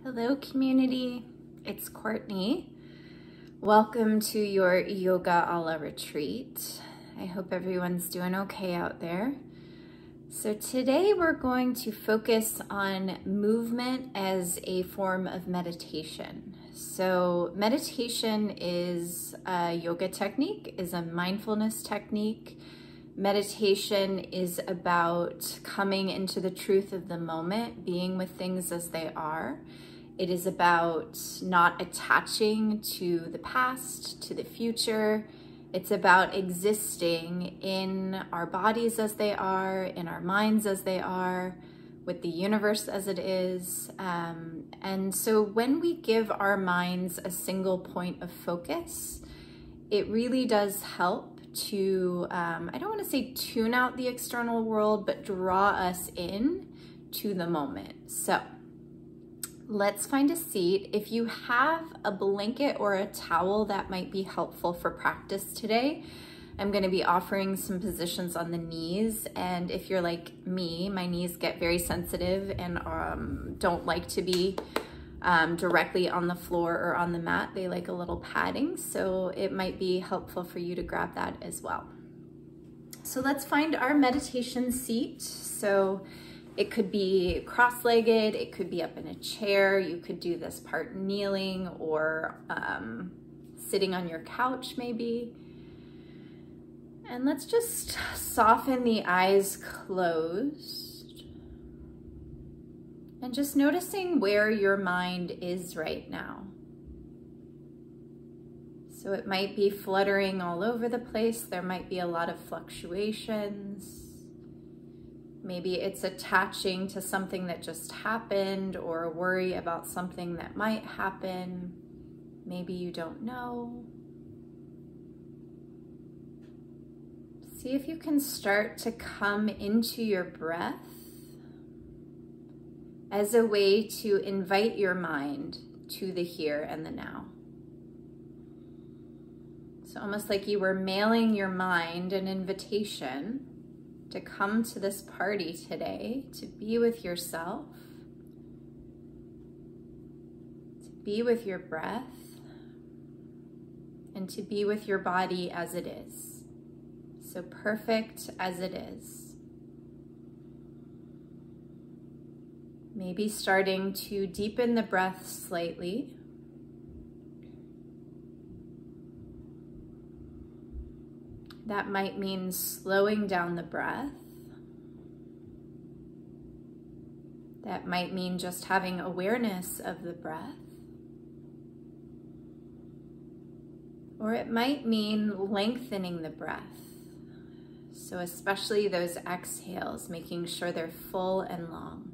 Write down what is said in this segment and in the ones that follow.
Hello community, it's Courtney. Welcome to your Yoga Ala retreat. I hope everyone's doing okay out there. So today we're going to focus on movement as a form of meditation. So meditation is a yoga technique, is a mindfulness technique. Meditation is about coming into the truth of the moment, being with things as they are. It is about not attaching to the past, to the future. It's about existing in our bodies as they are, in our minds as they are, with the universe as it is. And so when we give our minds a single point of focus, it really does help to, I don't want to say tune out the external world, but draw us in to the moment. So let's find a seat. If you have a blanket or a towel, that might be helpful for practice today. I'm going to be offering some positions on the knees, and if you're like me, my knees get very sensitive and don't like to be directly on the floor or on the mat. They like a little padding, so it might be helpful for you to grab that as well. So let's find our meditation seat. So it could be cross-legged, it could be up in a chair. You could do this part kneeling or sitting on your couch maybe. And let's just soften the eyes closed. And just noticing where your mind is right now. So it might be fluttering all over the place. There might be a lot of fluctuations. Maybe it's attaching to something that just happened or a worry about something that might happen. Maybe you don't know. See if you can start to come into your breath as a way to invite your mind to the here and the now. It's almost like you were mailing your mind an invitation to come to this party today, to be with yourself, to be with your breath, and to be with your body as it is. So perfect as it is. Maybe starting to deepen the breath slightly. That might mean slowing down the breath. That might mean just having awareness of the breath. Or it might mean lengthening the breath. So especially those exhales, making sure they're full and long.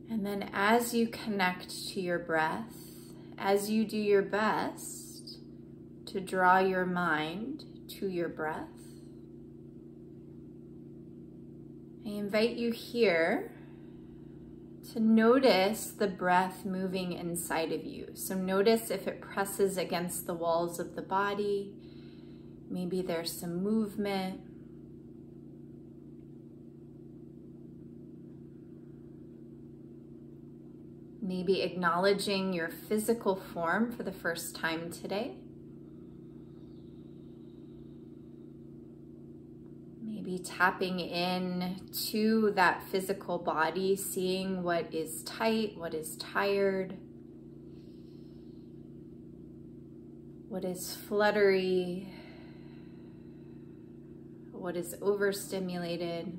And then as you connect to your breath, as you do your best to draw your mind to your breath, I invite you here to notice the breath moving inside of you. So notice if it presses against the walls of the body. Maybe there's some movement. Maybe acknowledging your physical form for the first time today. Maybe tapping in to that physical body, seeing what is tight, what is tired, what is fluttery, what is overstimulated.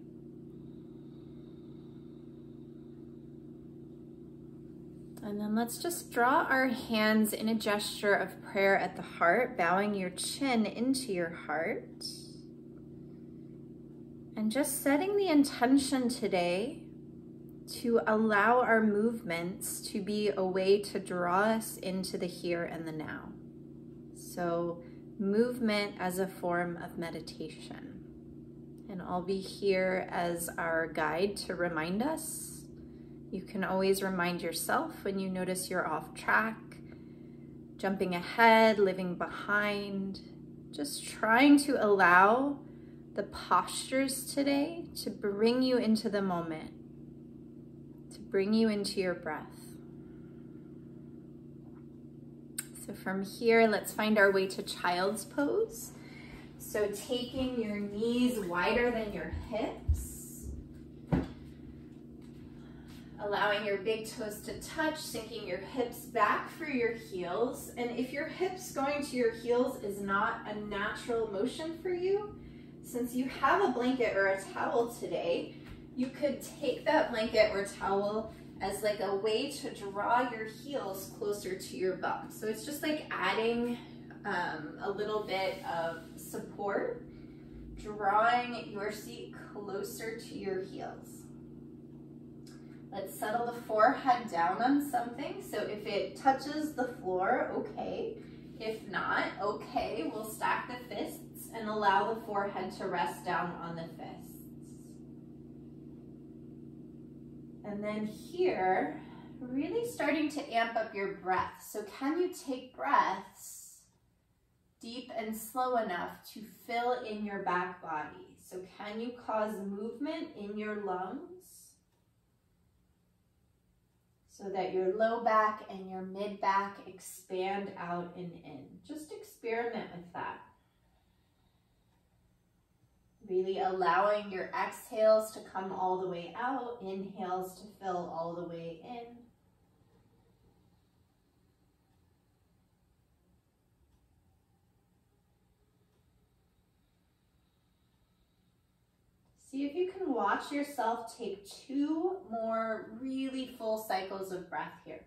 And then let's just draw our hands in a gesture of prayer at the heart, bowing your chin into your heart. And just setting the intention today to allow our movements to be a way to draw us into the here and the now. So movement as a form of meditation. And I'll be here as our guide to remind us. You can always remind yourself when you notice you're off track, jumping ahead, living behind, just trying to allow the postures today to bring you into the moment, to bring you into your breath. So from here, let's find our way to child's pose. So taking your knees wider than your hips, allowing your big toes to touch, sinking your hips back for your heels. And if your hips going to your heels is not a natural motion for you, since you have a blanket or a towel today, you could take that blanket or towel as like a way to draw your heels closer to your bum. So it's just like adding a little bit of support, drawing your seat closer to your heels. Let's settle the forehead down on something. So if it touches the floor, okay. If not, okay, we'll stack the fists and allow the forehead to rest down on the fists. And then here, really starting to amp up your breath. So can you take breaths deep and slow enough to fill in your back body? So can you cause movement in your lungs so that your low back and your mid back expand out and in? Just experiment with that. Really allowing your exhales to come all the way out, inhales to fill all the way in. See if you can watch yourself take 2 more really full cycles of breath here.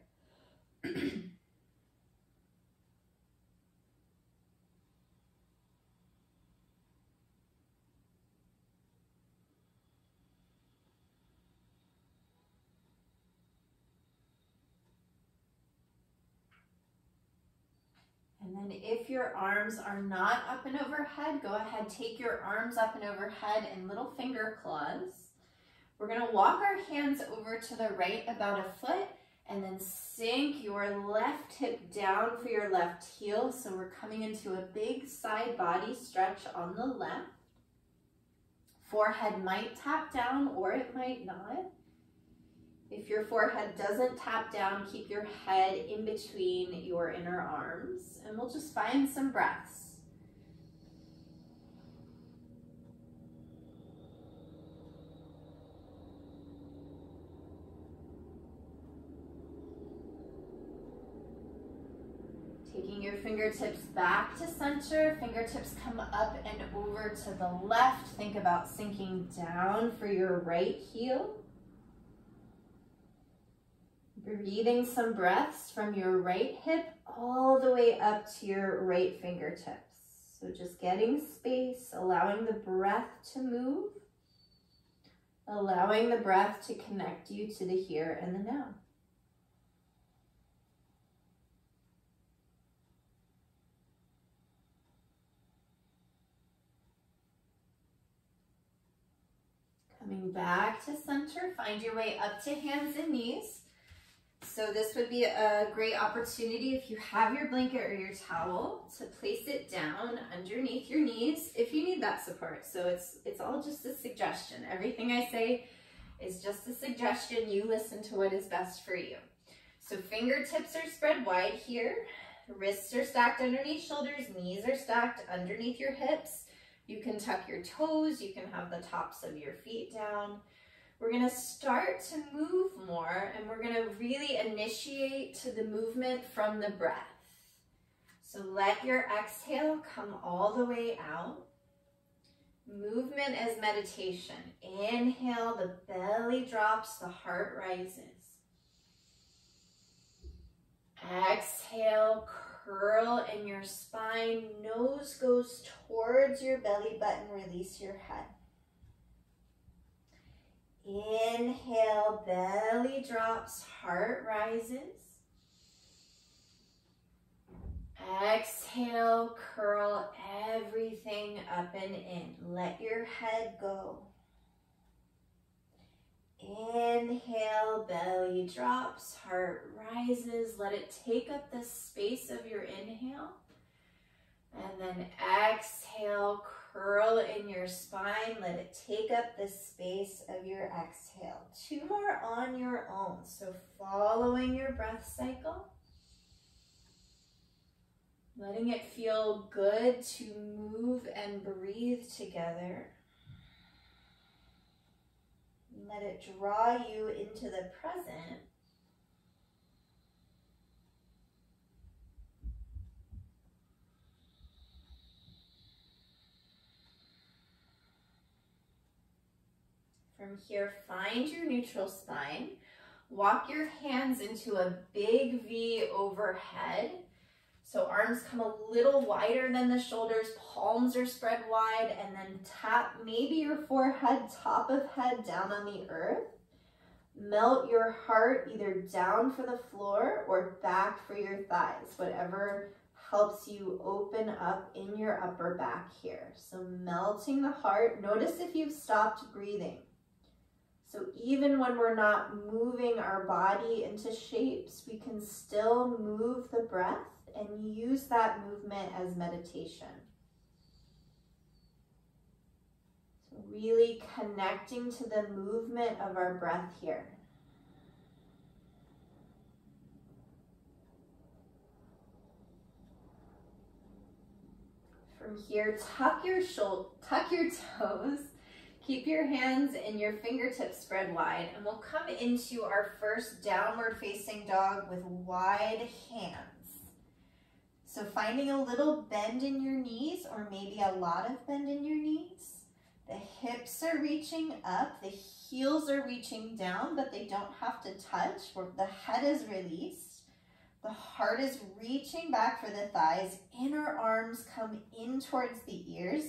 And then if your arms are not up and overhead, go ahead, take your arms up and overhead in little finger claws. We're gonna walk our hands over to the right about a foot and then sink your left hip down for your left heel. So we're coming into a big side body stretch on the left. Forehead might tap down or it might not. If your forehead doesn't tap down, keep your head in between your inner arms, and we'll just find some breaths. Taking your fingertips back to center, fingertips come up and over to the left. Think about sinking down for your right heel. Breathing some breaths from your right hip all the way up to your right fingertips. So just getting space, allowing the breath to move, allowing the breath to connect you to the here and the now. Coming back to center, find your way up to hands and knees. So this would be a great opportunity if you have your blanket or your towel to place it down underneath your knees if you need that support. So it's all just a suggestion. Everything I say is just a suggestion. You listen to what is best for you. So fingertips are spread wide here. Wrists are stacked underneath shoulders. Knees are stacked underneath your hips. You can tuck your toes. You can have the tops of your feet down. We're gonna start to move more, and we're gonna really initiate to the movement from the breath. So let your exhale come all the way out. Movement as meditation. Inhale, the belly drops, the heart rises. Exhale, curl in your spine, nose goes towards your belly button, release your head. Inhale, belly drops, heart rises. Exhale, curl everything up and in. Let your head go. Inhale, belly drops, heart rises. Let it take up the space of your inhale. And then exhale, curl in your spine. Let it take up the space of your exhale. 2 more on your own. So following your breath cycle. Letting it feel good to move and breathe together. Let it draw you into the present. From here, find your neutral spine. Walk your hands into a big V overhead. So arms come a little wider than the shoulders, palms are spread wide, and then tap maybe your forehead, top of head down on the earth. Melt your heart either down for the floor or back for your thighs, whatever helps you open up in your upper back here. So melting the heart. Notice if you've stopped breathing. So even when we're not moving our body into shapes, we can still move the breath and use that movement as meditation. So really connecting to the movement of our breath here. From here, tuck your toes. Keep your hands and your fingertips spread wide, and we'll come into our first downward facing dog with wide hands. So finding a little bend in your knees, or maybe a lot of bend in your knees. The hips are reaching up, the heels are reaching down, but they don't have to touch. The head is released. The heart is reaching back for the thighs. Inner arms come in towards the ears.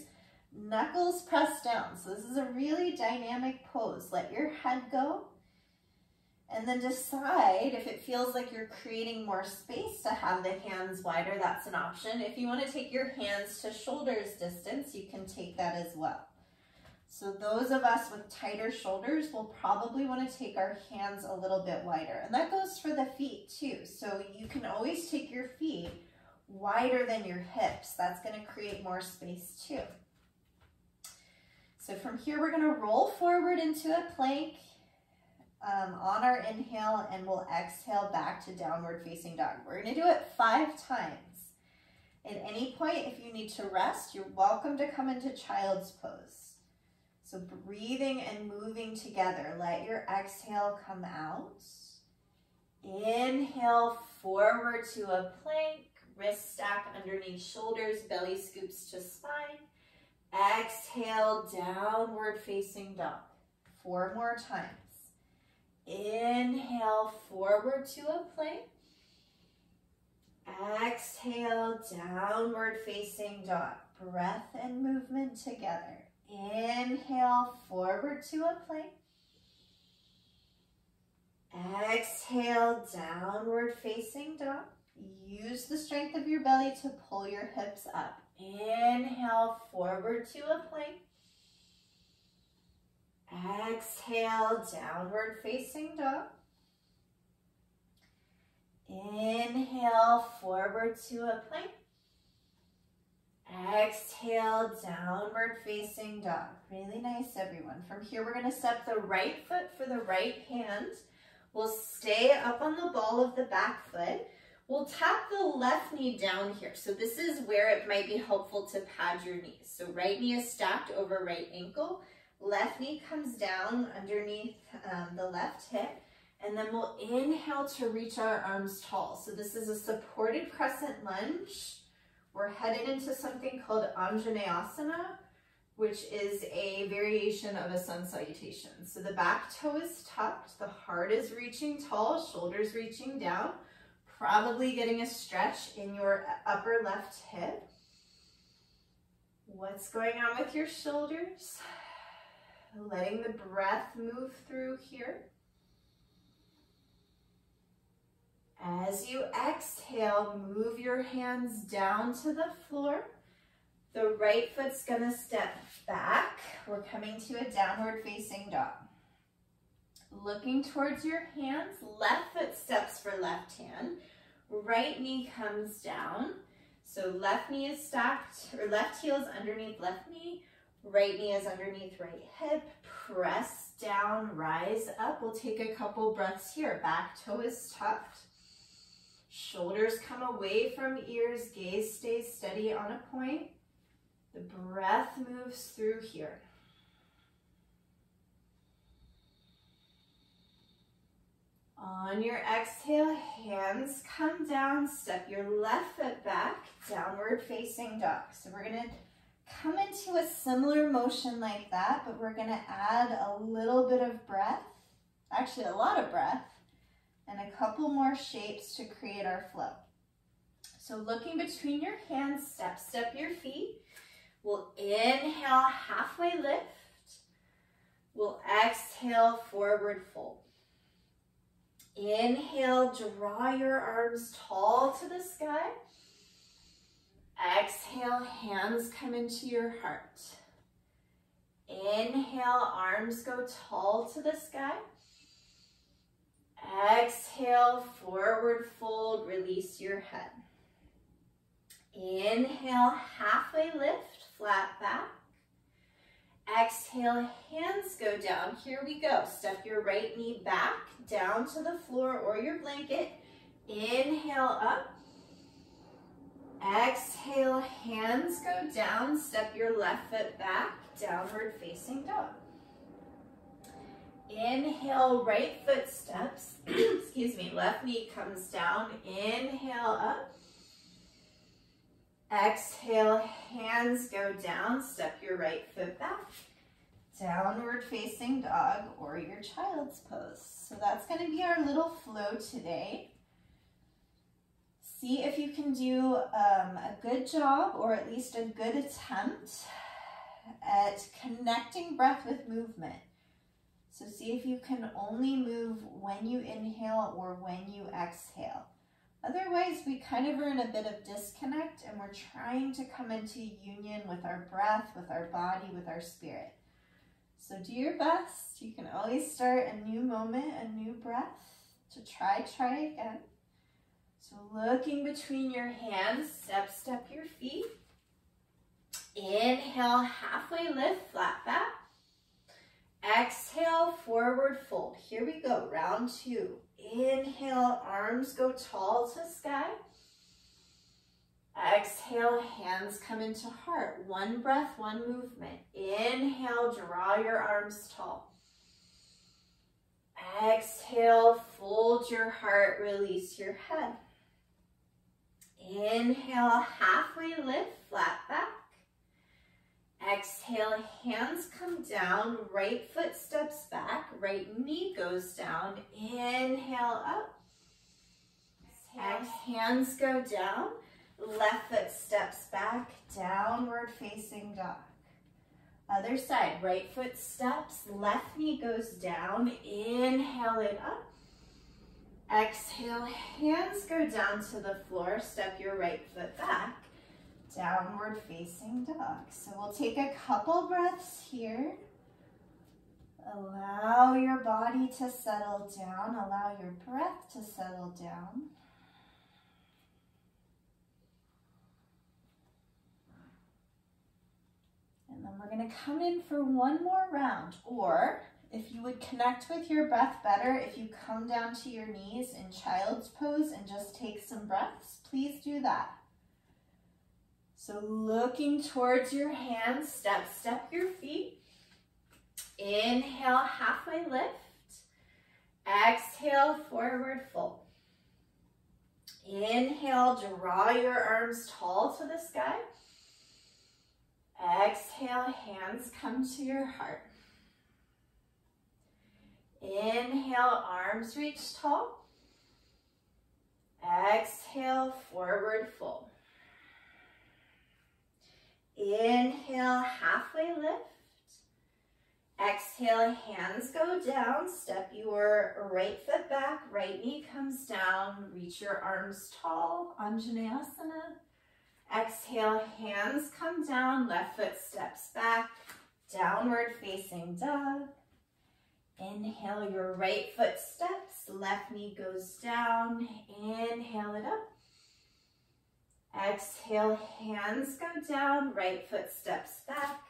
Knuckles press down. So this is a really dynamic pose. Let your head go. And then decide if it feels like you're creating more space to have the hands wider, that's an option. If you want to take your hands to shoulders distance, you can take that as well. So those of us with tighter shoulders will probably want to take our hands a little bit wider. And that goes for the feet too. So you can always take your feet wider than your hips. That's going to create more space too. So from here, we're going to roll forward into a plank. On our inhale, and we'll exhale back to downward facing dog. We're going to do it 5 times. At any point, if you need to rest, you're welcome to come into child's pose. So breathing and moving together. Let your exhale come out. Inhale forward to a plank. Wrist stack underneath shoulders. Belly scoops to spine. Exhale, downward facing dog. 4 more times. Inhale forward to a plank. Exhale, downward facing dog. Breath and movement together. Inhale forward to a plank. Exhale, downward facing dog. Use the strength of your belly to pull your hips up. Inhale forward to a plank. Exhale, downward facing dog. Inhale, forward to a plank. Exhale, downward facing dog. Really nice, everyone. From here, we're going to step the right foot for the right hand. We'll stay up on the ball of the back foot. We'll tap the left knee down here. So this is where it might be helpful to pad your knees. So right knee is stacked over right ankle. Left knee comes down underneath the left hip, and then we'll inhale to reach our arms tall. So this is a supported crescent lunge. We're headed into something called Anjaneyasana, which is a variation of a sun salutation. So the back toe is tucked, the heart is reaching tall, shoulders reaching down, probably getting a stretch in your upper left hip. What's going on with your shoulders? Letting the breath move through here. As you exhale, move your hands down to the floor. The right foot's gonna step back. We're coming to a downward facing dog. Looking towards your hands, left foot steps for left hand. Right knee comes down. So left knee is stacked, or left heel is underneath left knee, right knee is underneath right hip. Press down, rise up. We'll take a couple breaths here. Back toe is tucked. Shoulders come away from ears. Gaze stays steady on a point. The breath moves through here. On your exhale, hands come down. Step your left foot back, downward facing dog. So we're going to come into a similar motion like that, but we're going to add a little bit of breath, actually a lot of breath, and a couple more shapes to create our flow. So looking between your hands, step your feet. We'll inhale, halfway lift. We'll exhale, forward fold. Inhale, draw your arms tall to the sky. Exhale, hands come into your heart. Inhale, arms go tall to the sky. Exhale, forward fold, release your head. Inhale, halfway lift, flat back. Exhale, hands go down. Here we go. Step your right knee back, down to the floor or your blanket. Inhale up. Exhale, hands go down. Step your left foot back, downward facing dog. Inhale, right foot steps. Excuse me, left knee comes down. Inhale up. Exhale, hands go down. Step your right foot back. Downward facing dog or your child's pose. So that's going to be our little flow today. See if you can do a good job, or at least a good attempt at connecting breath with movement. So see if you can only move when you inhale or when you exhale. Otherwise, we kind of are in a bit of disconnect, and we're trying to come into union with our breath, with our body, with our spirit. So do your best. You can always start a new moment, a new breath to try again. So looking between your hands, step your feet. Inhale, halfway lift, flat back. Exhale, forward fold. Here we go, round two. Inhale, arms go tall to sky. Exhale, hands come into heart. One breath, one movement. Inhale, draw your arms tall. Exhale, fold your heart, release your head. Inhale, halfway lift, flat back. Exhale, hands come down, right foot steps back, right knee goes down. Inhale up. Exhale, hands go down, left foot steps back, downward facing dog. Other side, right foot steps, left knee goes down. Inhale it up. Exhale, hands go down to the floor, step your right foot back. Downward facing dog. So we'll take a couple breaths here. Allow your body to settle down. Allow your breath to settle down. And then we're going to come in for one more round. Or if you would connect with your breath better, if you come down to your knees in child's pose and just take some breaths, please do that. So looking towards your hands, step your feet. Inhale, halfway lift. Exhale, forward fold. Inhale, draw your arms tall to the sky. Exhale, hands come to your heart. Inhale, arms reach tall. Exhale, forward fold. Inhale, halfway lift. Exhale, hands go down. Step your right foot back, right knee comes down. Reach your arms tall, Anjaneyasana. Exhale, hands come down, left foot steps back, downward facing dog. Inhale, your right foot steps, left knee goes down. Inhale it up. Exhale, hands go down, right foot steps back,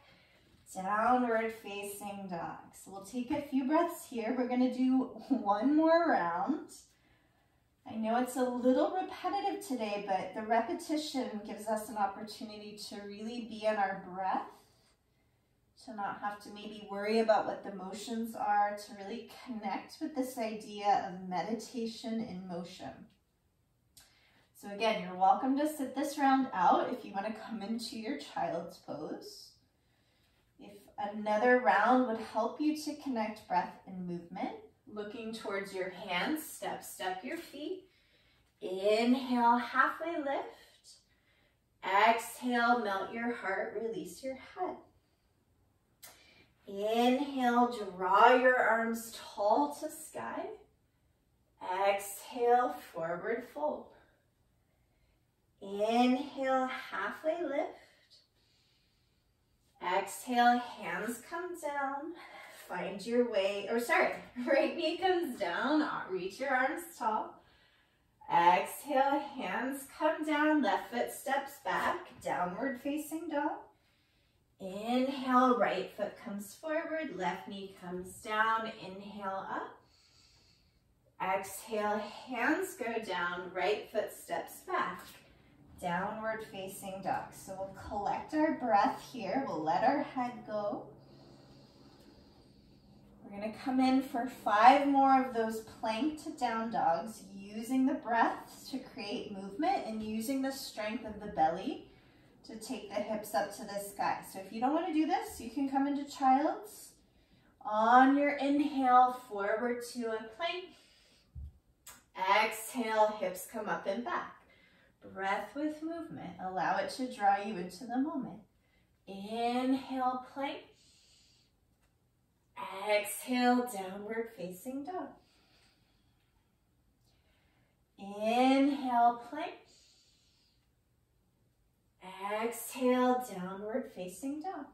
downward facing dog. So we'll take a few breaths here. We're gonna do one more round. I know it's a little repetitive today, but the repetition gives us an opportunity to really be in our breath, to not have to maybe worry about what the motions are, to really connect with this idea of meditation in motion. So again, you're welcome to sit this round out if you want to come into your child's pose. If another round would help you to connect breath and movement, looking towards your hands, step your feet. Inhale, halfway lift. Exhale, melt your heart, release your head. Inhale, draw your arms tall to sky. Exhale, forward fold. Inhale, halfway lift. Exhale, hands come down. Find your way, right knee comes down. Reach your arms tall. Exhale, hands come down. Left foot steps back, downward facing dog. Inhale, right foot comes forward. Left knee comes down. Inhale, up. Exhale, hands go down. Right foot steps back. Downward facing dog. So we'll collect our breath here. We'll let our head go. We're going to come in for 5 more of those plank to down dogs, using the breath to create movement and using the strength of the belly to take the hips up to the sky. So if you don't want to do this, you can come into child's. On your inhale, forward to a plank. Exhale, hips come up and back. Breath with movement. Allow it to draw you into the moment. Inhale, plank. Exhale, downward facing dog. Inhale, plank. Exhale, downward facing dog.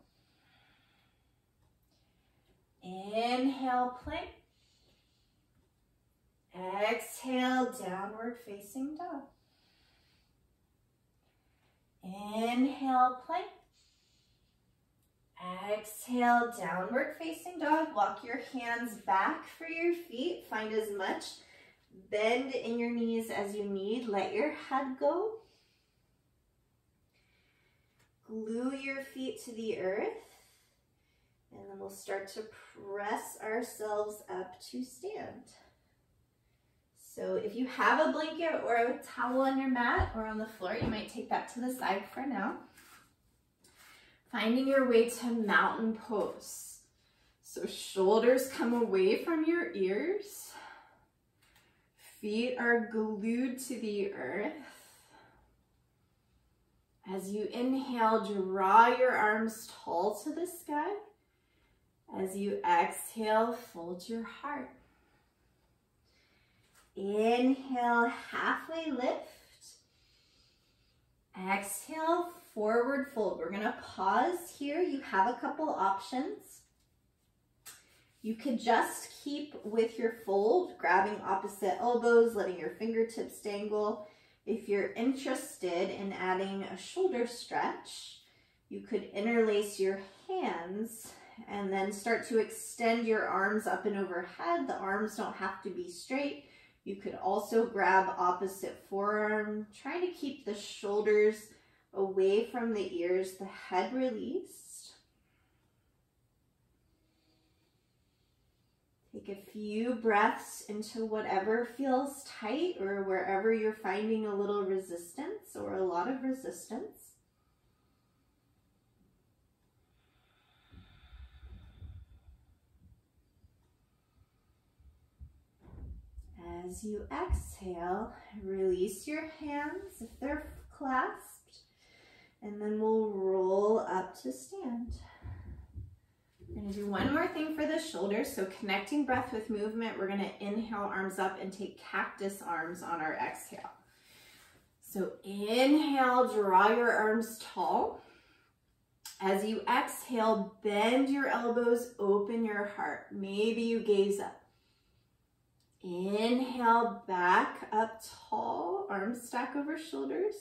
Inhale, plank. Exhale, downward facing dog. Inhale, plank. Exhale, downward facing dog. Walk your hands back for your feet. Find as much bend in your knees as you need. Let your head go. Glue your feet to the earth. And then we'll start to press ourselves up to stand. So if you have a blanket or a towel on your mat or on the floor, you might take that to the side for now. Finding your way to mountain pose. So shoulders come away from your ears. Feet are glued to the earth. As you inhale, draw your arms tall to the sky. As you exhale, fold your heart. Inhale, halfway lift. Exhale, forward fold. We're gonna pause here. You have a couple options. You could just keep with your fold, grabbing opposite elbows, letting your fingertips dangle. If you're interested in adding a shoulder stretch, you could interlace your hands and then start to extend your arms up and overhead. The arms don't have to be straight. You could also grab opposite forearm, trying to keep the shoulders away from the ears, the head released. Take a few breaths into whatever feels tight or wherever you're finding a little resistance or a lot of resistance. As you exhale, release your hands if they're clasped, and then we'll roll up to stand. We're going to do one more thing for the shoulders. So connecting breath with movement, we're going to inhale, arms up, and take cactus arms on our exhale. So inhale, draw your arms tall. As you exhale, bend your elbows, open your heart. Maybe you gaze up. Inhale, back up tall, arms stack over shoulders.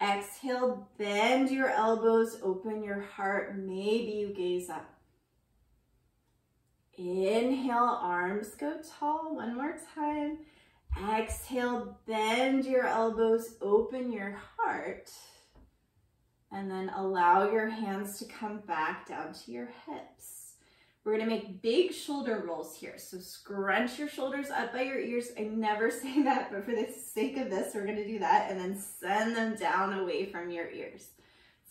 Exhale, bend your elbows, open your heart. Maybe you gaze up. Inhale, arms go tall. One more time. Exhale, bend your elbows, open your heart. And then allow your hands to come back down to your hips. We're gonna make big shoulder rolls here. So scrunch your shoulders up by your ears. I never say that, but for the sake of this, we're gonna do that, and then send them down away from your ears.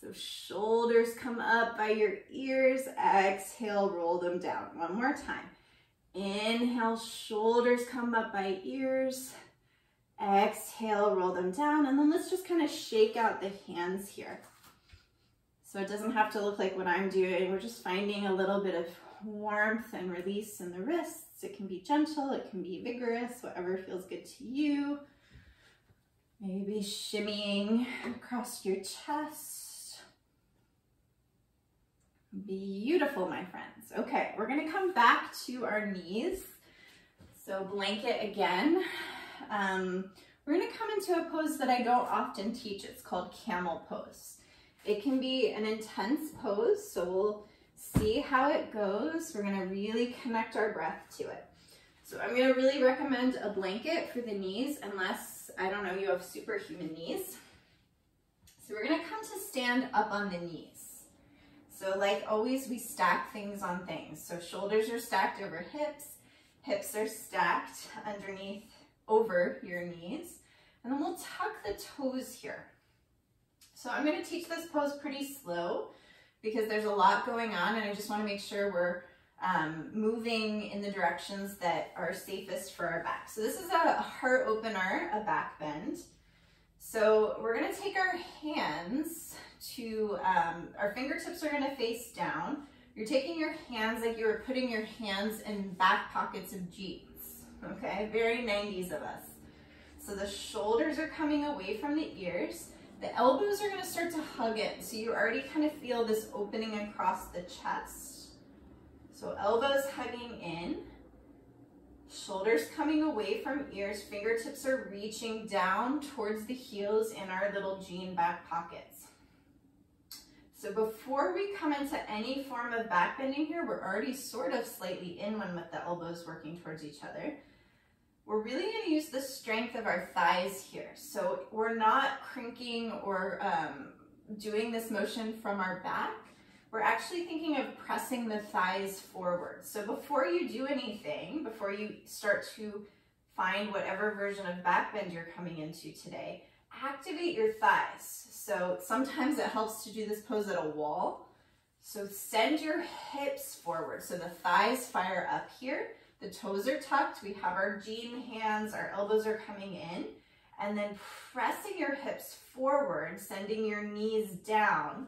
So shoulders come up by your ears. Exhale, roll them down. One more time. Inhale, shoulders come up by ears. Exhale, roll them down. And then let's just kind of shake out the hands here. So it doesn't have to look like what I'm doing. We're just finding a little bit of warmth and release in the wrists. It can be gentle, it can be vigorous, whatever feels good to you. Maybe shimmying across your chest. Beautiful, my friends. Okay, we're gonna come back to our knees. So blanket again. We're gonna come into a pose that I don't often teach. It's called Camel Pose. It can be an intense pose, so we'll see how it goes. We're gonna really connect our breath to it. So I'm gonna really recommend a blanket for the knees unless, I don't know, you have superhuman knees. So we're gonna come to stand up on the knees. So like always, we stack things on things. So shoulders are stacked over hips, hips are stacked underneath over your knees, and then we'll tuck the toes here. So I'm gonna teach this pose pretty slow because there's a lot going on, and I just wanna make sure we're moving in the directions that are safest for our back. So this is a heart opener, a back bend. So we're gonna take our hands to, our fingertips are gonna face down. You're taking your hands like you were putting your hands in back pockets of jeans, okay? Very 90s of us. So the shoulders are coming away from the ears. The elbows are gonna start to hug in. So you already kind of feel this opening across the chest. So elbows hugging in, shoulders coming away from ears, fingertips are reaching down towards the heels in our little jean back pockets. So before we come into any form of back bending here, we're already sort of slightly in one with the elbows working towards each other. We're really going to use the strength of our thighs here. So we're not crinking or doing this motion from our back. We're actually thinking of pressing the thighs forward. So before you do anything, before you start to find whatever version of back bend you're coming into today, activate your thighs. So sometimes it helps to do this pose at a wall. So send your hips forward. So the thighs fire up here. The toes are tucked, we have our jean hands, our elbows are coming in, and then pressing your hips forward, sending your knees down.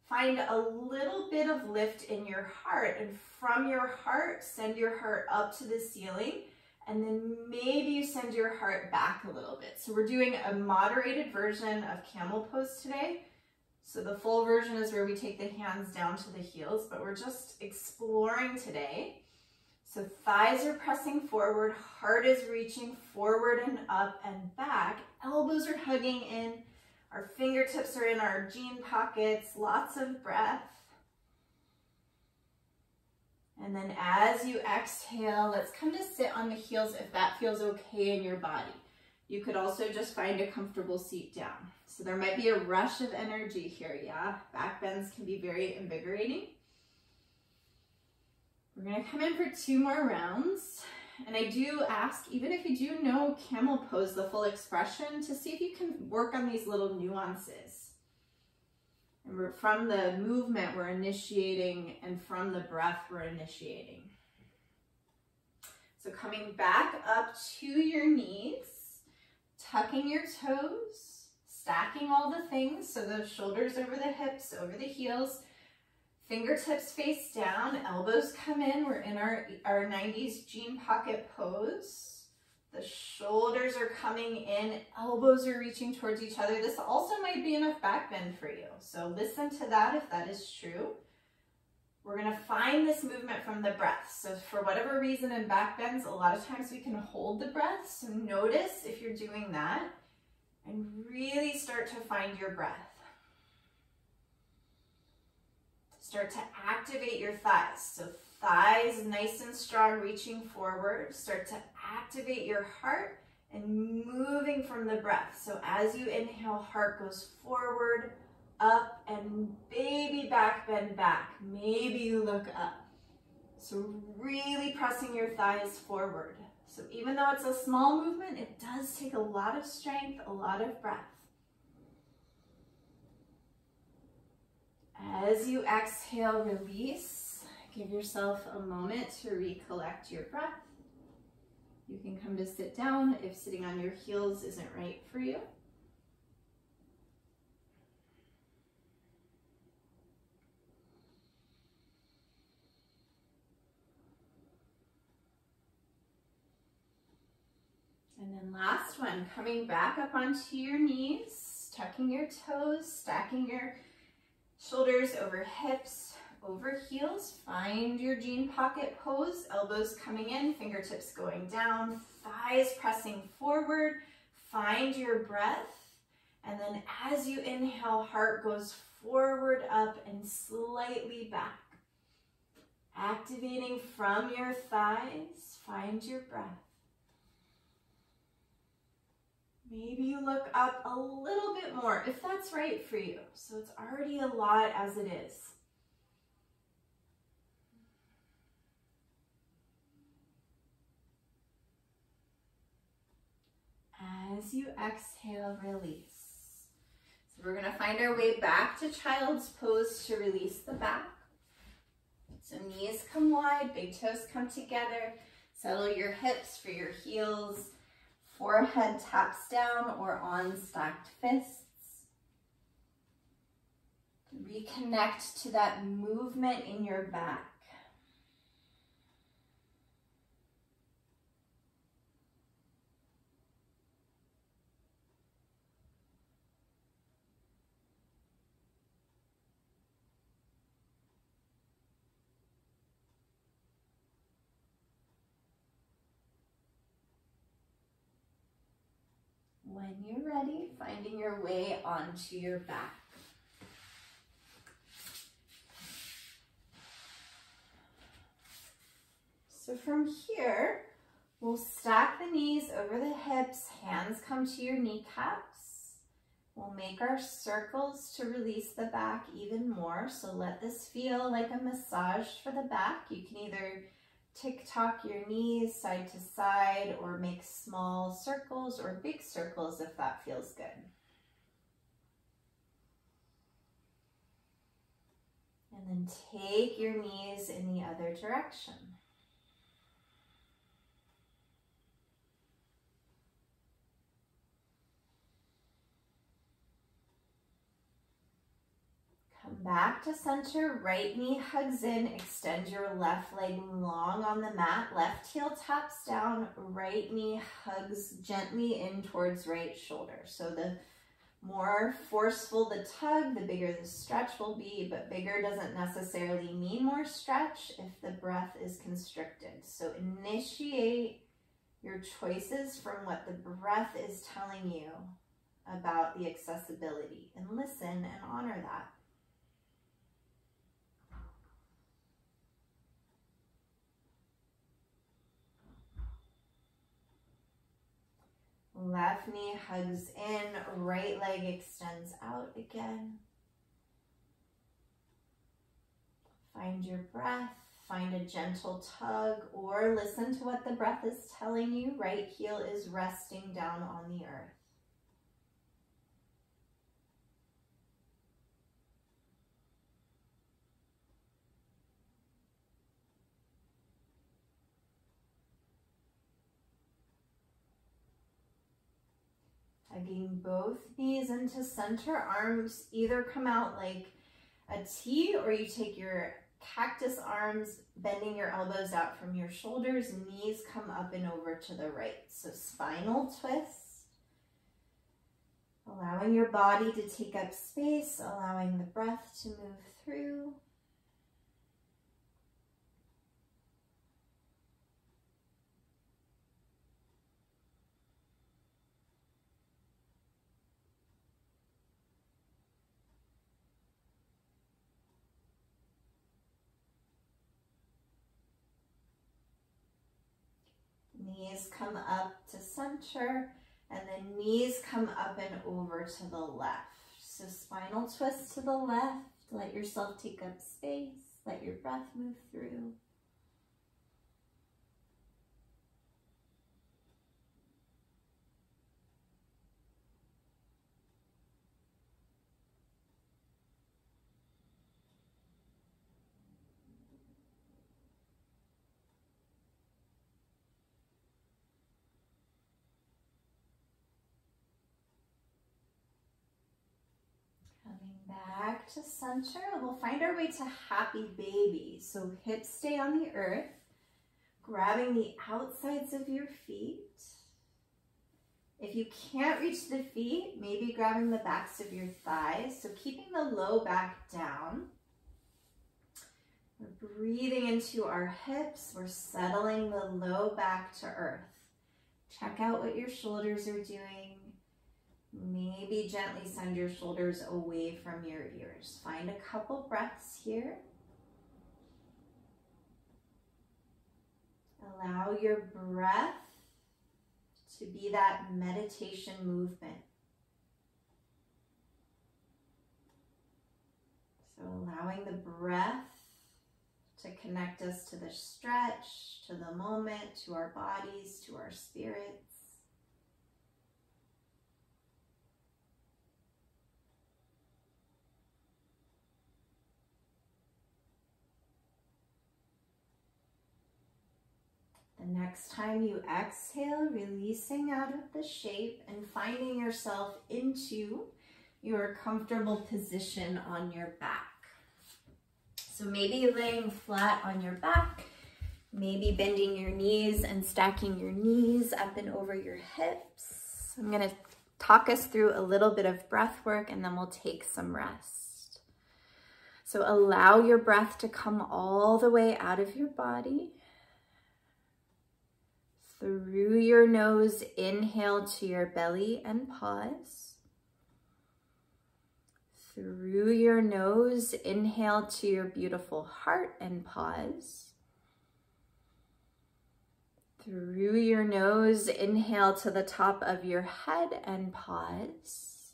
Find a little bit of lift in your heart, and from your heart, send your heart up to the ceiling, and then maybe you send your heart back a little bit. So we're doing a moderated version of Camel Pose today. So the full version is where we take the hands down to the heels, but we're just exploring today. So thighs are pressing forward, heart is reaching forward and up and back, elbows are hugging in, our fingertips are in our jean pockets, lots of breath. And then as you exhale, let's come to sit on the heels if that feels okay in your body. You could also just find a comfortable seat down. So there might be a rush of energy here, yeah? Back bends can be very invigorating. We're gonna come in for 2 more rounds. And I do ask, even if you do know Camel Pose, the full expression, to see if you can work on these little nuances. And from the movement, we're initiating, and from the breath, we're initiating. So coming back up to your knees, tucking your toes, stacking all the things, so the shoulders over the hips, over the heels, fingertips face down, elbows come in. We're in our 90s jean pocket pose. The shoulders are coming in, elbows are reaching towards each other. This also might be enough back bend for you. So listen to that if that is true. We're gonna find this movement from the breath. So for whatever reason in back bends, a lot of times we can hold the breath. So notice if you're doing that. And really start to find your breath. Start to activate your thighs. So thighs nice and strong, reaching forward. Start to activate your heart and moving from the breath. So as you inhale, heart goes forward, up, and baby back, bend back. Maybe you look up. So really pressing your thighs forward. So even though it's a small movement, it does take a lot of strength, a lot of breath. As you exhale, release. Give yourself a moment to recollect your breath. You can come to sit down if sitting on your heels isn't right for you. And then last one, coming back up onto your knees, tucking your toes, stacking your shoulders over hips, over heels. Find your jean pocket pose, elbows coming in, fingertips going down, thighs pressing forward. Find your breath. And then as you inhale, heart goes forward, up, and slightly back. Activating from your thighs, find your breath. Maybe you look up a little bit more if that's right for you. So it's already a lot as it is. As you exhale, release. So we're going to find our way back to child's pose to release the back. So knees come wide, big toes come together. Settle your hips for your heels. Forehead taps down or on stacked fists. Reconnect to that movement in your back. When you're ready, finding your way onto your back. So from here, we'll stack the knees over the hips, hands come to your kneecaps. We'll make our circles to release the back even more. So let this feel like a massage for the back. You can either tick-tock your knees side to side or make small circles or big circles if that feels good. And then take your knees in the other direction. Come back to center, right knee hugs in, extend your left leg long on the mat, left heel taps down, right knee hugs gently in towards right shoulder. So the more forceful the tug, the bigger the stretch will be, but bigger doesn't necessarily mean more stretch if the breath is constricted. So initiate your choices from what the breath is telling you about the accessibility and listen and honor that. Left knee hugs in, right leg extends out again. Find your breath, find a gentle tug, or listen to what the breath is telling you. Right heel is resting down on the earth. Hugging both knees into center, arms either come out like a T or you take your cactus arms, bending your elbows out from your shoulders, knees come up and over to the right. So spinal twist, allowing your body to take up space, allowing the breath to move through. Knees come up to center, and then knees come up and over to the left. So spinal twist to the left. Let yourself take up space. Let your breath move through. Back to center. We'll find our way to happy baby. So hips stay on the earth, grabbing the outsides of your feet. If you can't reach the feet, maybe grabbing the backs of your thighs. So keeping the low back down. We're breathing into our hips. We're settling the low back to earth. Check out what your shoulders are doing. Maybe gently send your shoulders away from your ears. Find a couple breaths here. Allow your breath to be that meditation movement. So allowing the breath to connect us to the stretch, to the moment, to our bodies, to our spirits. The next time you exhale, releasing out of the shape and finding yourself into your comfortable position on your back. So maybe laying flat on your back, maybe bending your knees and stacking your knees up and over your hips. I'm going to talk us through a little bit of breath work and then we'll take some rest. So allow your breath to come all the way out of your body. Through your nose, inhale to your belly and pause. Through your nose, inhale to your beautiful heart and pause. Through your nose, inhale to the top of your head and pause.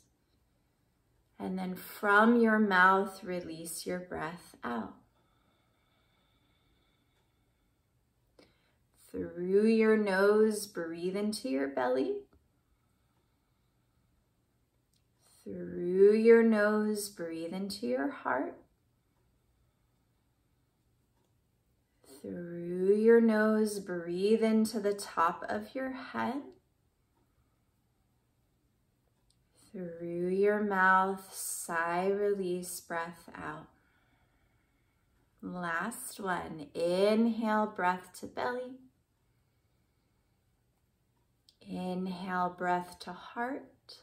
And then from your mouth, release your breath out. Through your nose, breathe into your belly. Through your nose, breathe into your heart. Through your nose, breathe into the top of your head. Through your mouth, sigh, release, breath out. Last one, inhale, breath to belly. Inhale, breath to heart.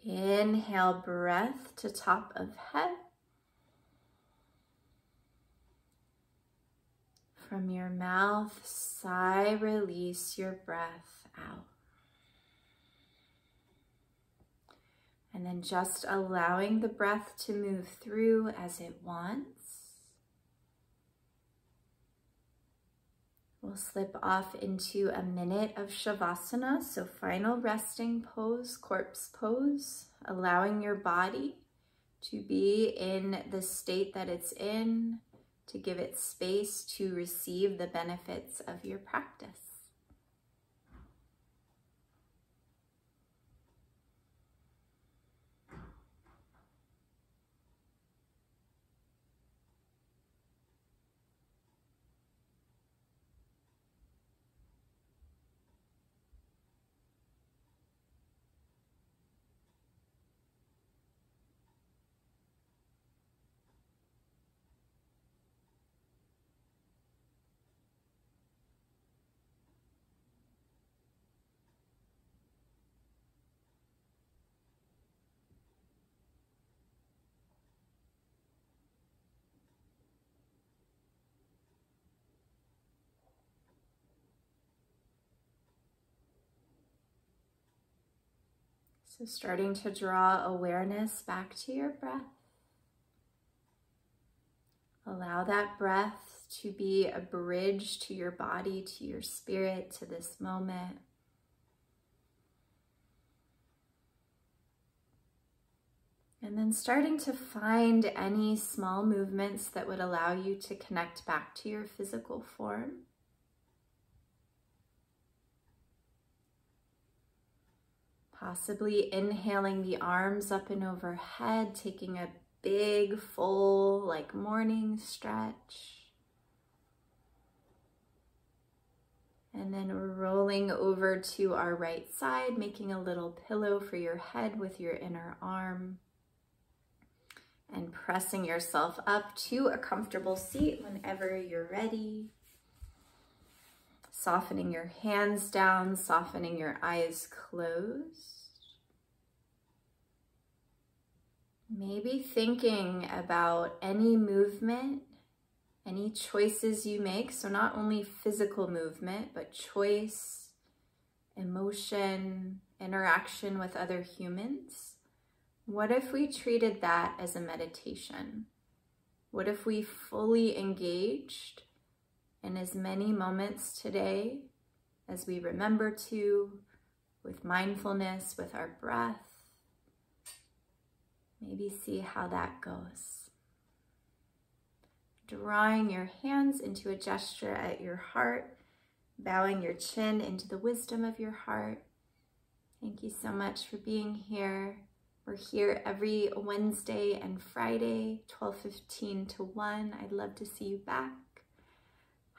Inhale, breath to top of head. From your mouth, sigh, release your breath out. And then just allowing the breath to move through as it wants. We'll slip off into a minute of Shavasana, so final resting pose, corpse pose, allowing your body to be in the state that it's in, to give it space to receive the benefits of your practice. So starting to draw awareness back to your breath. Allow that breath to be a bridge to your body, to your spirit, to this moment. And then starting to find any small movements that would allow you to connect back to your physical form. Possibly inhaling the arms up and overhead, taking a big, full, like morning stretch. And then rolling over to our right side, making a little pillow for your head with your inner arm. And pressing yourself up to a comfortable seat whenever you're ready. Softening your hands down, softening your eyes closed. Maybe thinking about any movement, any choices you make. So not only physical movement, but choice, emotion, interaction with other humans. What if we treated that as a meditation? What if we fully engaged in as many moments today as we remember to, with mindfulness, with our breath? Maybe see how that goes. Drawing your hands into a gesture at your heart, bowing your chin into the wisdom of your heart. Thank you so much for being here. We're here every Wednesday and Friday, 12:15 to 1. I'd love to see you back.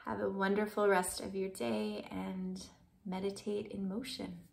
Have a wonderful rest of your day and meditate in motion.